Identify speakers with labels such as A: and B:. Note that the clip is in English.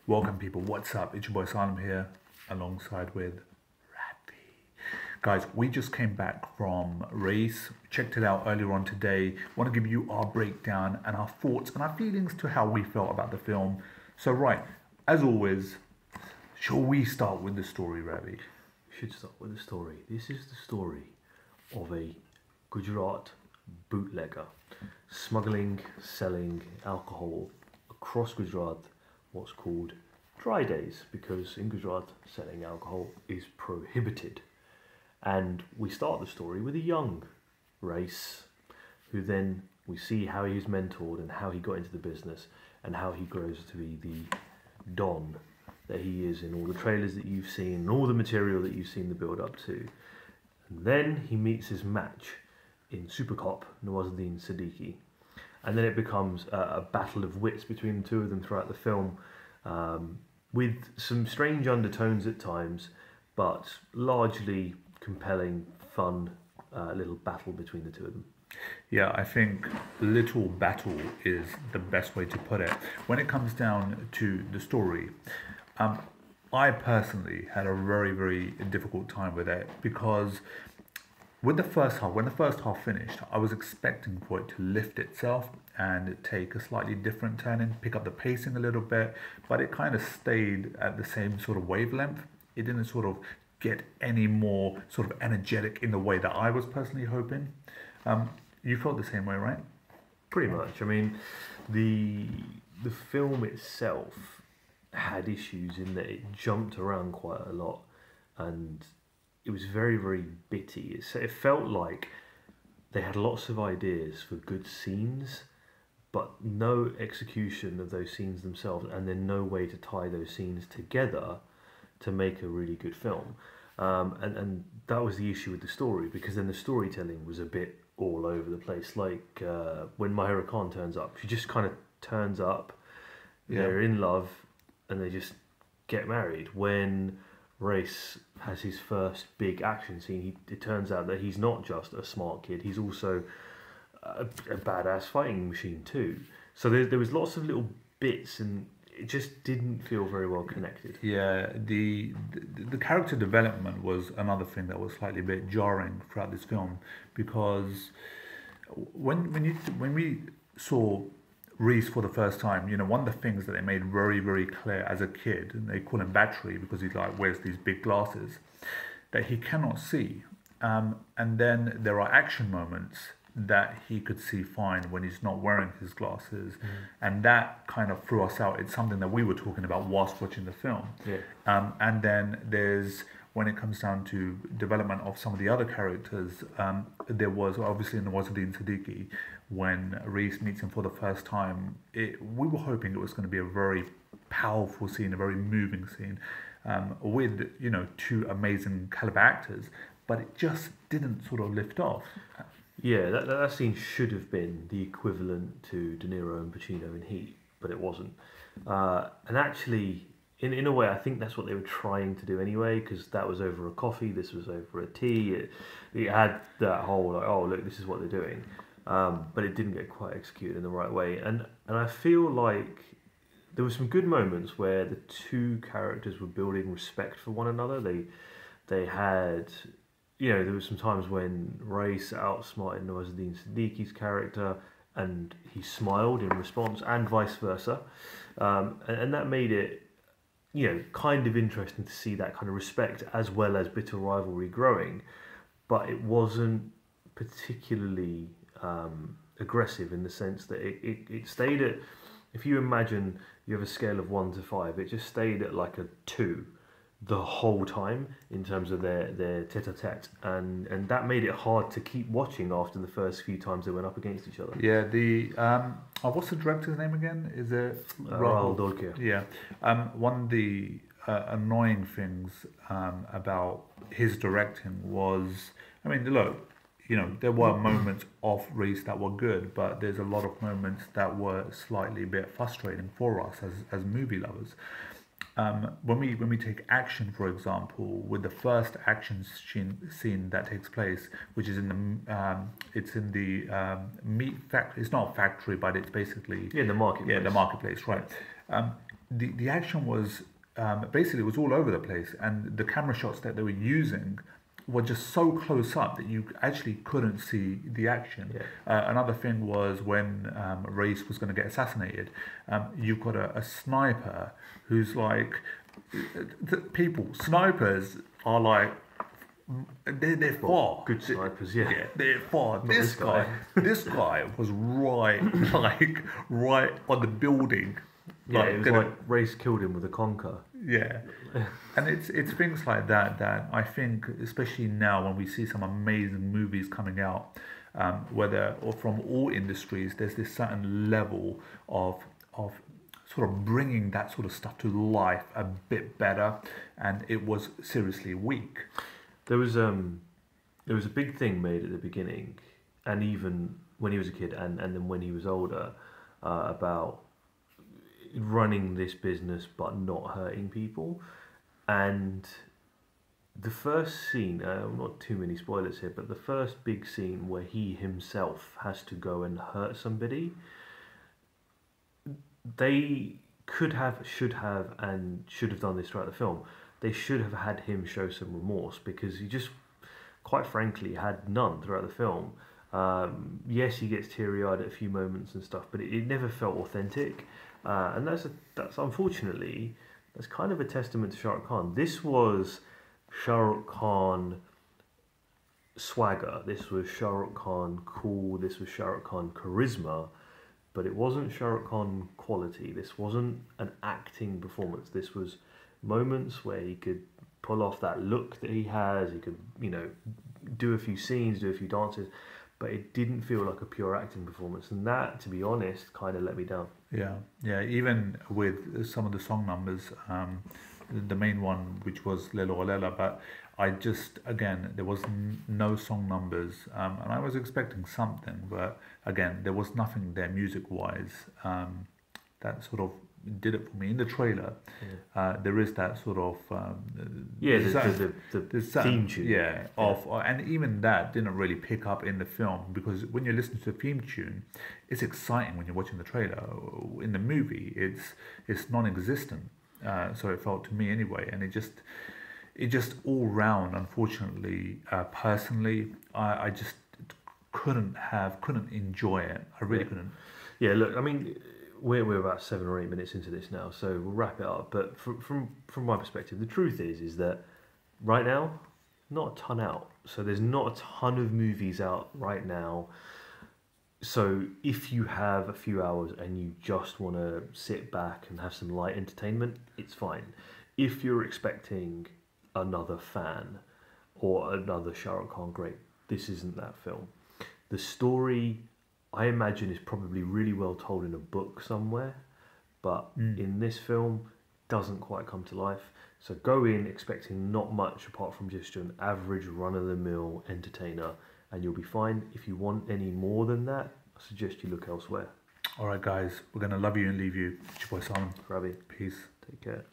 A: Welcome people, what's up? It's your boy Salim here, alongside with Raees. Guys, we just came back from Raees, checked it out earlier on today. Want to give you our breakdown and our thoughts and our feelings to how we felt about the film. So right, as always, shall we start with the story, Raees?
B: We should start with the story. This is the story of a Gujarat bootlegger smuggling, selling alcohol across Gujarat, what's called dry days, because in Gujarat selling alcohol is prohibited. And we start the story with a young Raees, who then we see how he's mentored and how he got into the business and how he grows to be the Don that he is in all the trailers that you've seen and all the material that you've seen the build up to. And then he meets his match in Super Cop, Nawazuddin Siddiqui. And then it becomes a battle of wits between the two of them throughout the film, with some strange undertones at times, but largely compelling, fun little battle between the two of them.
A: Yeah, I think little battle is the best way to put it. When it comes down to the story, I personally had a very, very difficult time with it because with the first half, when the first half finished, I was expecting for it to lift itself and take a slightly different turn and pick up the pacing a little bit, but it kind of stayed at the same sort of wavelength. It didn't sort of get any more sort of energetic in the way that I was personally hoping. You felt the same way, right?
B: Pretty much. I mean, the film itself had issues in that it jumped around quite a lot, and it was very, very bitty. It felt like they had lots of ideas for good scenes, but no execution of those scenes themselves, and then no way to tie those scenes together to make a really good film. And that was the issue with the story, because then the storytelling was a bit all over the place. Like when Mahira Khan turns up, she just kind of turns up, they're in love, and they just get married. When Raees has his first big action scene, it turns out that he's not just a smart kid, he's also a badass fighting machine too. So there was lots of little bits, and it just didn't feel very well connected.
A: Yeah, the character development was another thing that was slightly a bit jarring throughout this film, because when we saw Raees for the first time, you know, one of the things that they made very, very clear as a kid, and they call him Battery because he like wears these big glasses, that he cannot see. And then there are action moments that he could see fine when he's not wearing his glasses, and that kind of threw us out. It's something that we were talking about whilst watching the film. And then there's, when it comes down to development of some of the other characters, there was obviously Nawazuddin Siddiqui. When Raees meets him for the first time, we were hoping it was going to be a very powerful scene, a very moving scene, with, you know, two amazing caliber actors, but it just didn't sort of lift off.
B: Yeah, that scene should have been the equivalent to De Niro and Pacino in Heat, but it wasn't. And actually, in a way, I think that's what they were trying to do anyway, because that was over a coffee, this was over a tea. It had that whole, like, oh, look, this is what they're doing. But it didn't get quite executed in the right way. And I feel like there were some good moments where the two characters were building respect for one another. They had, you know, there were some times when Raees outsmarted Nawazuddin Siddiqui's character, and he smiled in response, and vice versa. And that made it, you know, kind of interesting to see that kind of respect as well as bitter rivalry growing. But it wasn't particularly aggressive, in the sense that it stayed at, if you imagine you have a scale of 1 to 5, it just stayed at like a 2 the whole time in terms of their tete-a-tete, and that made it hard to keep watching after the first few times they went up against each other.
A: Yeah, what's the director's name again? Is it
B: Raees?
A: Yeah. One of the annoying things about his directing was, I mean, look, you know, there were moments of Raees that were good, but there's a lot of moments that were slightly a bit frustrating for us as movie lovers. When we take action, for example, with the first action scene that takes place, which is in the meat factory. It's not a factory, but it's basically
B: The marketplace.
A: Yeah, the marketplace, right? the action was basically it was all over the place, and the camera shots that they were using were just so close up that you actually couldn't see the action.
B: Yeah.
A: Another thing was when Raees was going to get assassinated, you've got a sniper who's like, snipers are like, they're far.
B: Good snipers, yeah.
A: They're far.
B: Not
A: This guy, this guy was right, like right on the building.
B: Yeah, it was like Raees killed him with a conker.
A: Yeah, and it's things like that that I think, especially now when we see some amazing movies coming out, whether or from all industries, there's this certain level of sort of bringing that sort of stuff to life a bit better, and it was seriously weak.
B: There was a big thing made at the beginning, and even when he was a kid, and then when he was older, about running this business but not hurting people. And the first scene, not too many spoilers here, but the first big scene where he himself has to go and hurt somebody, they should have done this throughout the film. They should have had him show some remorse, because he just, quite frankly, had none throughout the film. Yes, he gets teary-eyed at a few moments and stuff, but it never felt authentic. And that's unfortunately, that's kind of a testament to Shahrukh Khan. This was Shahrukh Khan swagger. This was Shahrukh Khan cool. This was Shahrukh Khan charisma. But it wasn't Shahrukh Khan quality. This wasn't an acting performance. This was moments where he could pull off that look that he has. He could, do a few scenes, do a few dances. But it didn't feel like a pure acting performance. And that, to be honest, kind of let me down.
A: Yeah. Even with some of the song numbers, the main one, which was Lelo Olela, but I just, again, there was no song numbers, and I was expecting something, but again, there was nothing there music-wise that sort of did it for me. In the trailer, there is that sort of
B: the theme tune,
A: and even that didn't really pick up in the film, because when you listen to the theme tune, it's exciting when you're watching the trailer. In the movie, it's non-existent. So it felt to me anyway, and it just all round, unfortunately, personally, I just couldn't enjoy it. I really couldn't.
B: Yeah, look, I mean, we're about 7 or 8 minutes into this now, so we'll wrap it up. But from my perspective, the truth is that right now, not a ton out. So there's not a ton of movies out right now. So if you have a few hours and you just want to sit back and have some light entertainment, it's fine. If you're expecting another Fan or another Shahrukh Khan great, this isn't that film. The story, I imagine, is probably really well told in a book somewhere, but in this film, doesn't quite come to life. So go in expecting not much apart from just an average run-of-the-mill entertainer, and you'll be fine. If you want any more than that, I suggest you look elsewhere.
A: All right, guys, we're going to love you and leave you. It's your boy Simon.
B: Ravi.
A: Peace.
B: Take care.